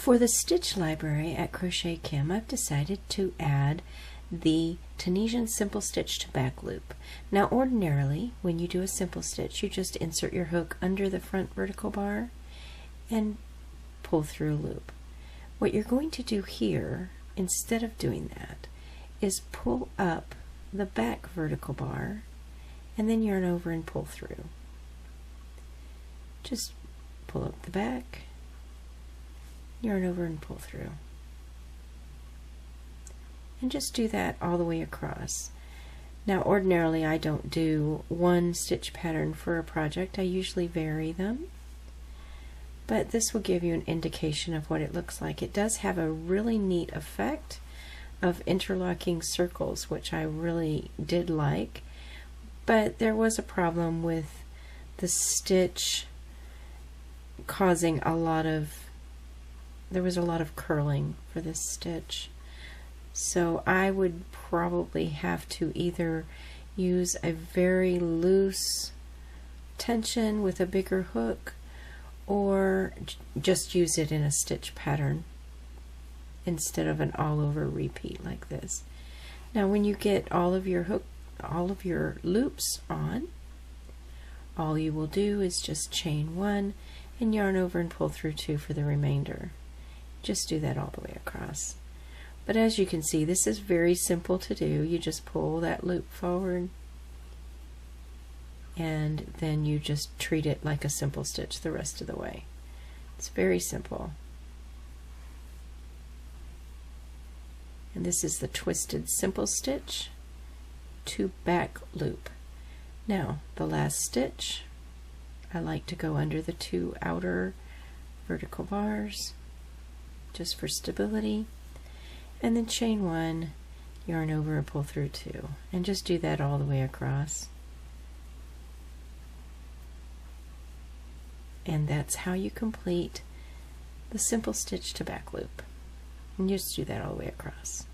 For the stitch library at CrochetKim, I've decided to add the Tunisian Simple Stitch to back loop. Now ordinarily, when you do a simple stitch, you just insert your hook under the front vertical bar and pull through a loop. What you're going to do here, instead of doing that, is pull up the back vertical bar and then yarn over and pull through. Just pull up the back, yarn over and pull through. And just do that all the way across. Now ordinarily I don't do one stitch pattern for a project, I usually vary them. But this will give you an indication of what it looks like. It does have a really neat effect of interlocking circles, which I really did like. But there was a problem with the stitch causing there was a lot of curling for this stitch. So I would probably have to either use a very loose tension with a bigger hook, or just use it in a stitch pattern instead of an all-over repeat like this. Now when you get all of your loops on, all you will do is just chain one and yarn over and pull through two for the remainder. Just do that all the way across. But as you can see, this is very simple to do. You just pull that loop forward and then you just treat it like a simple stitch the rest of the way. It's very simple. And this is the twisted simple stitch to back loop. Now the last stitch, I like to go under the two outer vertical bars just for stability, and then chain one, yarn over and pull through two, and just do that all the way across. And that's how you complete the simple stitch to back loop. And just do that all the way across.